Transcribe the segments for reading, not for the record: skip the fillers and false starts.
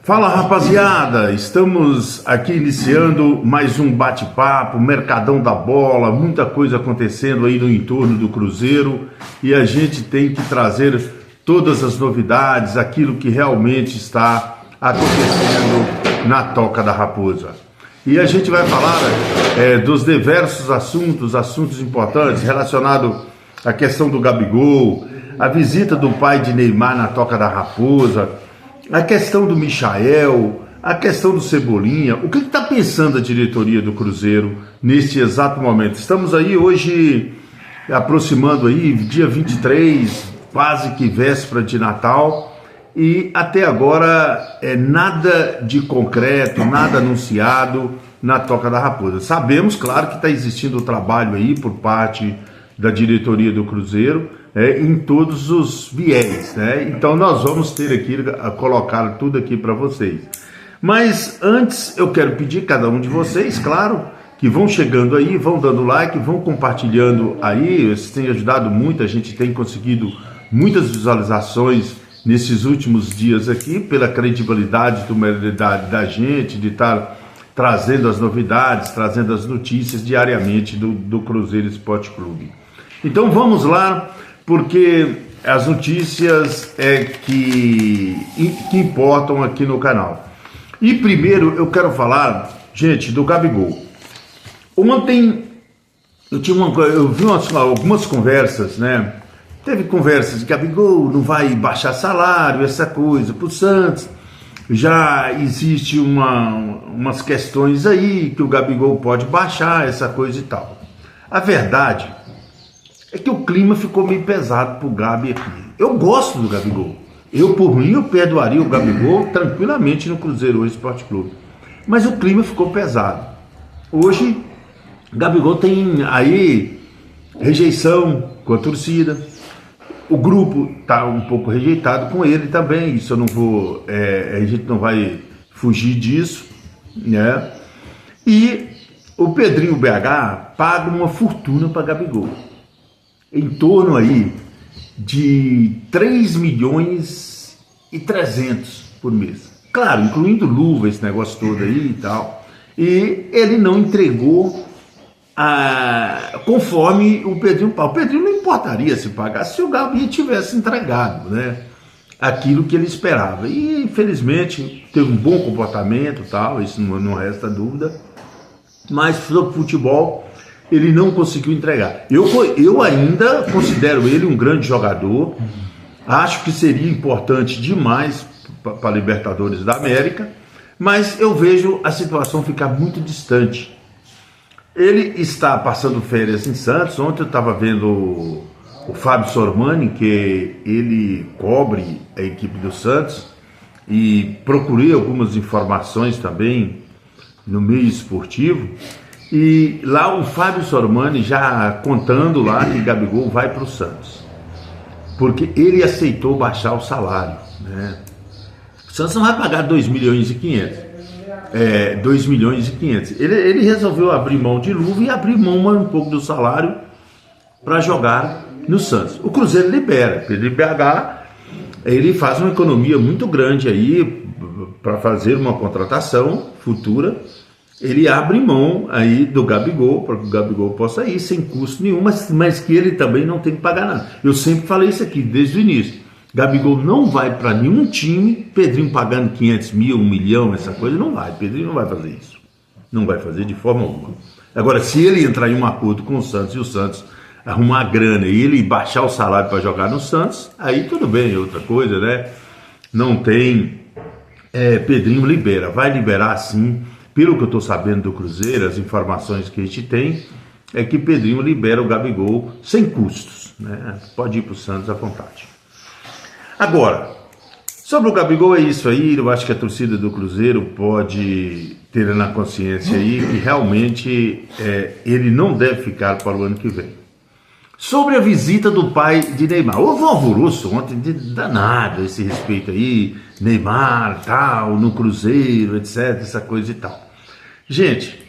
Fala, rapaziada, estamos aqui iniciando mais um bate-papo, Mercadão da Bola, muita coisa acontecendo aí no entorno do Cruzeiro e a gente tem que trazer todas as novidades, aquilo que realmente está acontecendo na Toca da Raposa. E a gente vai falar dos diversos assuntos importantes relacionados à questão do Gabigol, a visita do pai de Neymar na Toca da Raposa, a questão do Michael, a questão do Cebolinha. O que está pensando a diretoria do Cruzeiro neste exato momento? Estamos aí hoje aproximando aí, dia 23, quase que véspera de Natal, e até agora nada de concreto, nada anunciado na Toca da Raposa. Sabemos, claro, que está existindo um trabalho aí por parte da diretoria do Cruzeiro, em todos os viés, né? Então nós vamos ter aqui, colocar tudo aqui para vocês. Mas antes eu quero pedir a cada um de vocês, claro, que vão chegando aí, vão dando like, vão compartilhando aí, isso tem ajudado muito, a gente tem conseguido muitas visualizações nesses últimos dias aqui, pela credibilidade da gente, de estar trazendo as novidades, trazendo as notícias diariamente do Cruzeiro Esporte Clube. Então vamos lá, porque as notícias que importam aqui no canal. E primeiro eu quero falar, gente, do Gabigol. Ontem eu vi algumas conversas, né? Teve conversas de Gabigol não vai baixar salário, essa coisa, para o Santos. Já existe umas questões aí que o Gabigol pode baixar, essa coisa e tal. A verdade é que o clima ficou meio pesado pro Gabi aqui. Eu gosto do Gabigol. Por mim, eu perdoaria o Gabigol tranquilamente no Cruzeiro Esporte Clube. Mas o clima ficou pesado. Hoje, o Gabigol tem aí rejeição com a torcida. O grupo tá um pouco rejeitado com ele também. Isso eu não vou... a gente não vai fugir disso, né? E o Pedrinho BH paga uma fortuna para Gabigol. Em torno aí de 3 milhões e 300 por mês. Claro, incluindo luva, esse negócio todo aí e tal. E ele não entregou conforme o Pedrinho pagou. O Pedrinho não importaria se pagasse se o Gabi tivesse entregado, né, aquilo que ele esperava. E infelizmente teve um bom comportamento e tal, isso não resta dúvida. Mas sobre futebol ele não conseguiu entregar. Eu ainda considero ele um grande jogador, acho que seria importante demais para a Libertadores da América, mas eu vejo a situação ficar muito distante. Ele está passando férias em Santos. Ontem eu estava vendo o Fábio Sormani, que ele cobre a equipe do Santos, e procurei algumas informações também no meio esportivo. E lá o Fábio Sormani já contando lá que Gabigol vai para o Santos, porque ele aceitou baixar o salário, né? O Santos não vai pagar 2 milhões e 500. 2 milhões e 500. Ele resolveu abrir mão de luva e abrir mão um pouco do salário para jogar no Santos. O Cruzeiro libera. Pedro BH, ele faz uma economia muito grande aí para fazer uma contratação futura. Ele abre mão aí do Gabigol, para que o Gabigol possa ir sem custo nenhum, mas que ele também não tem que pagar nada. Eu sempre falei isso aqui, desde o início. Gabigol não vai para nenhum time, Pedrinho pagando 500 mil, 1 milhão, essa coisa, não vai. Pedrinho não vai fazer isso. Não vai fazer de forma alguma. Agora, se ele entrar em um acordo com o Santos e o Santos arrumar a grana e ele baixar o salário para jogar no Santos, aí tudo bem, é outra coisa, né? Não tem... Pedrinho libera, vai liberar sim. Pelo que eu estou sabendo do Cruzeiro, as informações que a gente tem é que Pedrinho libera o Gabigol sem custos, né? Pode ir para o Santos à vontade. Agora, sobre o Gabigol é isso aí. Eu acho que a torcida do Cruzeiro pode ter na consciência aí que realmente ele não deve ficar para o ano que vem. Sobre a visita do pai de Neymar, houve um alvoroço ontem de danado a esse respeito aí, Neymar, tal, no Cruzeiro, etc, essa coisa e tal. Gente,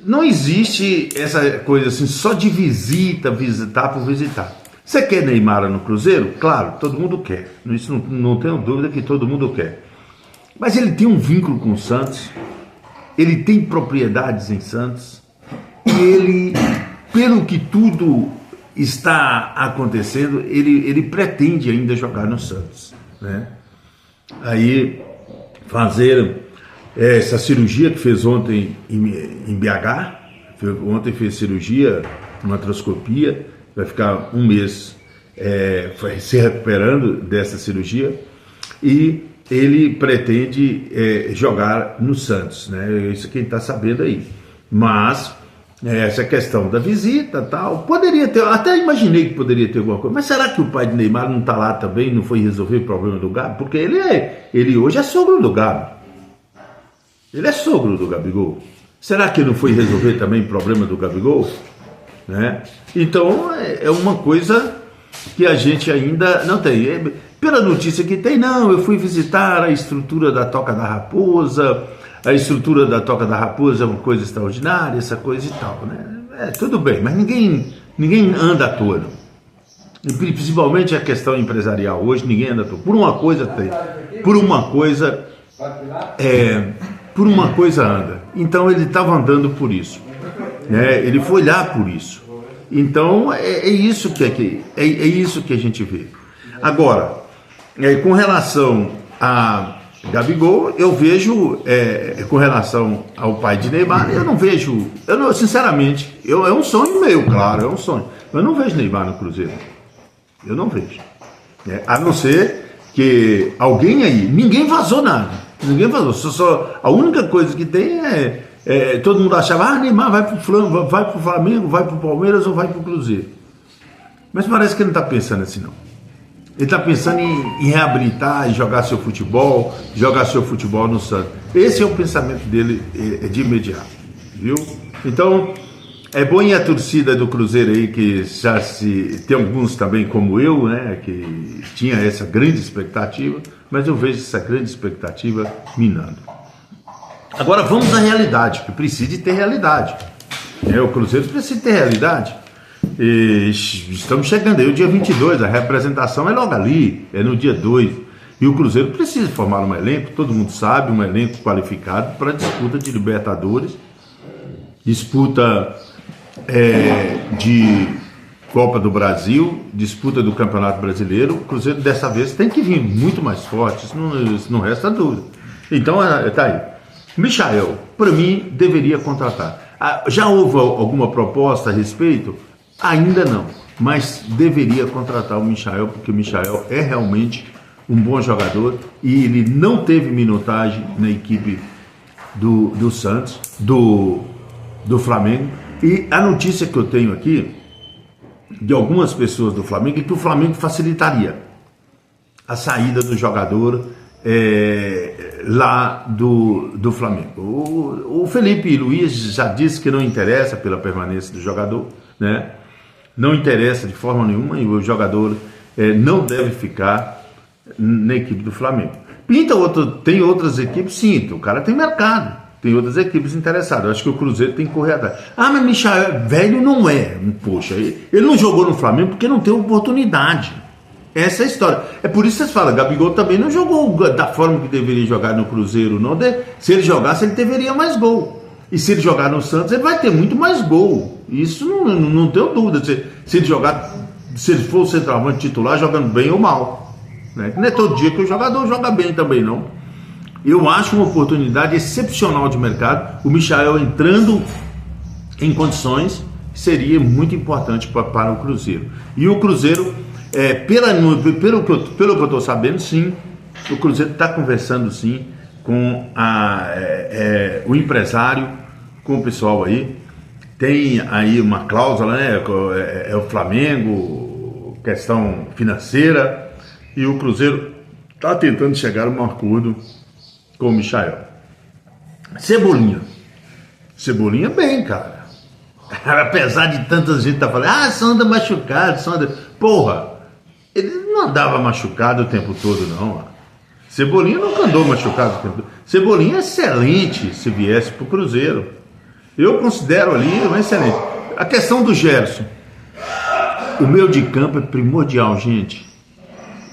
não existe essa coisa assim, só de visitar por visitar. Você quer Neymar no Cruzeiro? Claro, todo mundo quer. Isso não tenho dúvida que todo mundo quer. Mas ele tem um vínculo com o Santos, ele tem propriedades em Santos, e ele, pelo que tudo está acontecendo, ele pretende ainda jogar no Santos, né? Aí fazer essa cirurgia que fez ontem em BH, ontem fez cirurgia, uma artroscopia, vai ficar um mês se recuperando dessa cirurgia, e ele pretende jogar no Santos, né? Isso quem está sabendo aí. Mas essa questão da visita, tal, poderia ter, até imaginei que poderia ter alguma coisa. Mas será que o pai de Neymar não está lá também, não foi resolver o problema do Gabi? Porque ele hoje é sogro do Gabi. Ele é sogro do Gabigol. Será que não foi resolver também o problema do Gabigol? Né? Então é uma coisa que a gente ainda não tem. Pela notícia que tem, não, eu fui visitar a estrutura da Toca da Raposa, a estrutura da Toca da Raposa é uma coisa extraordinária, essa coisa e tal, né? Tudo bem, mas ninguém anda à toa, não. E principalmente a questão empresarial, hoje ninguém anda à toa. Por uma coisa tem, por uma coisa anda. Então ele estava andando por isso, né? Ele foi lá por isso. Então é isso que a gente vê. Agora, com relação a Gabigol, eu vejo, com relação ao pai de Neymar, sinceramente, é um sonho meu, claro, é um sonho. Eu não vejo Neymar no Cruzeiro. Eu não vejo. A não ser que alguém aí, ninguém vazou nada. Ninguém vazou. A única coisa que tem todo mundo achava, Neymar vai pro Flamengo, vai pro Palmeiras ou vai pro Cruzeiro. Mas parece que ele não está pensando assim, não. Ele está pensando em reabilitar e jogar seu futebol no Santos. Esse é o pensamento dele de imediato, viu? Então, é bom ir a torcida do Cruzeiro aí, que já tem alguns também como eu, né, que tinha essa grande expectativa, mas eu vejo essa grande expectativa minando. Agora vamos à realidade, que precisa de ter realidade. O Cruzeiro precisa ter realidade. E estamos chegando aí o dia 22, a representação é logo ali, é no dia 2. E o Cruzeiro precisa formar um elenco, todo mundo sabe, um elenco qualificado para disputa de Libertadores, disputa de Copa do Brasil, disputa do Campeonato Brasileiro. O Cruzeiro dessa vez tem que vir muito mais forte, isso não resta dúvida. Então tá aí. Michael, para mim, deveria contratar. Já houve alguma proposta a respeito? Ainda não, mas deveria contratar o Michael, porque o Michael é realmente um bom jogador e ele não teve minutagem na equipe do Santos, do Flamengo. E a notícia que eu tenho aqui, de algumas pessoas do Flamengo, é que o Flamengo facilitaria a saída do jogador lá do Flamengo. O Felipe Luiz já disse que não interessa pela permanência do jogador, né? Não interessa de forma nenhuma, e o jogador não deve ficar na equipe do Flamengo. Tem outras equipes, sim, o cara tem mercado, tem outras equipes interessadas. Eu acho que o Cruzeiro tem que correr atrás. Mas Michael, velho não é, poxa, ele não jogou no Flamengo porque não teve oportunidade. Essa é a história. É por isso que vocês falam, Gabigol também não jogou da forma que deveria jogar no Cruzeiro, não. Se ele jogasse, ele deveria mais gol. E se ele jogar no Santos, ele vai ter muito mais gol. Isso não tenho dúvida. Se ele for o centroavante titular, jogando bem ou mal, né? Não é todo dia que o jogador joga bem também, não. Eu acho uma oportunidade excepcional de mercado. O Michael entrando em condições seria muito importante para o Cruzeiro. E o Cruzeiro, pelo que eu estou sabendo, sim, o Cruzeiro está conversando, sim, com o empresário, com o pessoal aí. Tem aí uma cláusula, né? É o Flamengo, questão financeira, e o Cruzeiro está tentando chegar a um acordo com o Michael. Cebolinha bem, cara. Apesar de tanta gente estar falando, só anda machucado, Porra, ele não andava machucado o tempo todo, não. Cebolinha nunca andou machucado o tempo todo. Cebolinha é excelente se viesse para o Cruzeiro. Eu considero ali um excelente. A questão do Gerson. O meio de campo é primordial, gente.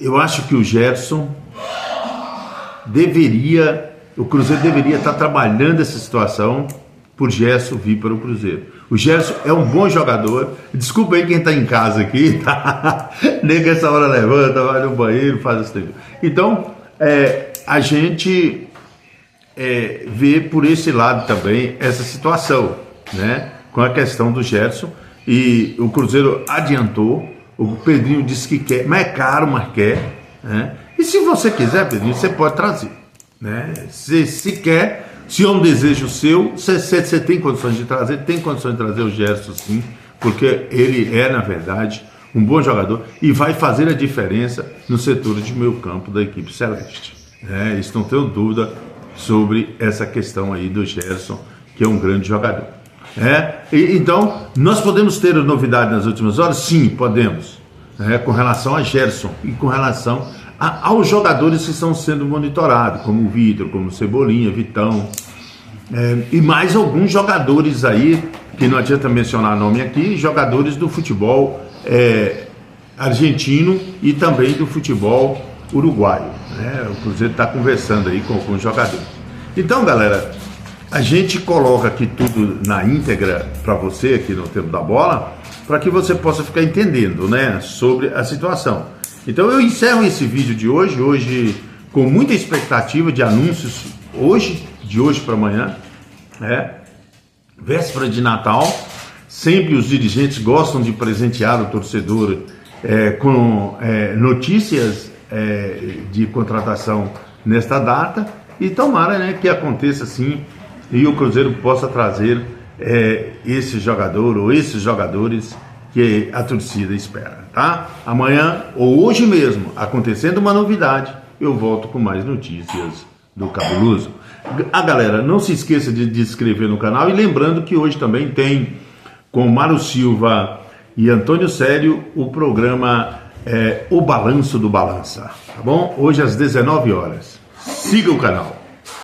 Eu acho que o Gerson o Cruzeiro deveria estar trabalhando essa situação por Gerson vir para o Cruzeiro. O Gerson é um bom jogador. Desculpa aí quem está em casa aqui, tá? Nem que essa hora levanta, vai no banheiro, faz esse tempo. Então, a gente vê por esse lado também essa situação, né? Com a questão do Gerson. E o Cruzeiro adiantou. O Pedrinho disse que quer, mas é caro, mas quer, né? E se você quiser, Pedrinho, você pode trazer, né? Se quer, se é um desejo seu, você tem condições de trazer, tem condições de trazer o Gerson, sim, porque ele é, na verdade, um bom jogador e vai fazer a diferença no setor de meio campo da equipe celeste, né? Isso não tenho dúvida sobre essa questão aí do Gerson, que é um grande jogador. Então, nós podemos ter novidade nas últimas horas? Sim, podemos, com relação a Gerson e com relação aos jogadores que estão sendo monitorados, como o Vitor, como o Cebolinha, Vitão, e mais alguns jogadores aí, que não adianta mencionar nome aqui, jogadores do futebol argentino e também do futebol uruguaio, né? O Cruzeiro está conversando aí com alguns jogadores. Então, galera, a gente coloca aqui tudo na íntegra para você aqui no Tempo da Bola, para que você possa ficar entendendo, né, sobre a situação. Então eu encerro esse vídeo de hoje com muita expectativa de anúncios de hoje para amanhã, véspera de Natal. Sempre os dirigentes gostam de presentear o torcedor com notícias de contratação nesta data, e tomara, né, que aconteça assim e o Cruzeiro possa trazer esse jogador ou esses jogadores que a torcida espera, tá? Amanhã ou hoje mesmo, acontecendo uma novidade, eu volto com mais notícias do Cabuloso. Galera, não se esqueça de se inscrever no canal, e lembrando que hoje também tem com Mário Silva e Antônio Célio o programa O Balanço do Balança, tá bom? Hoje às 19 horas. Siga o canal.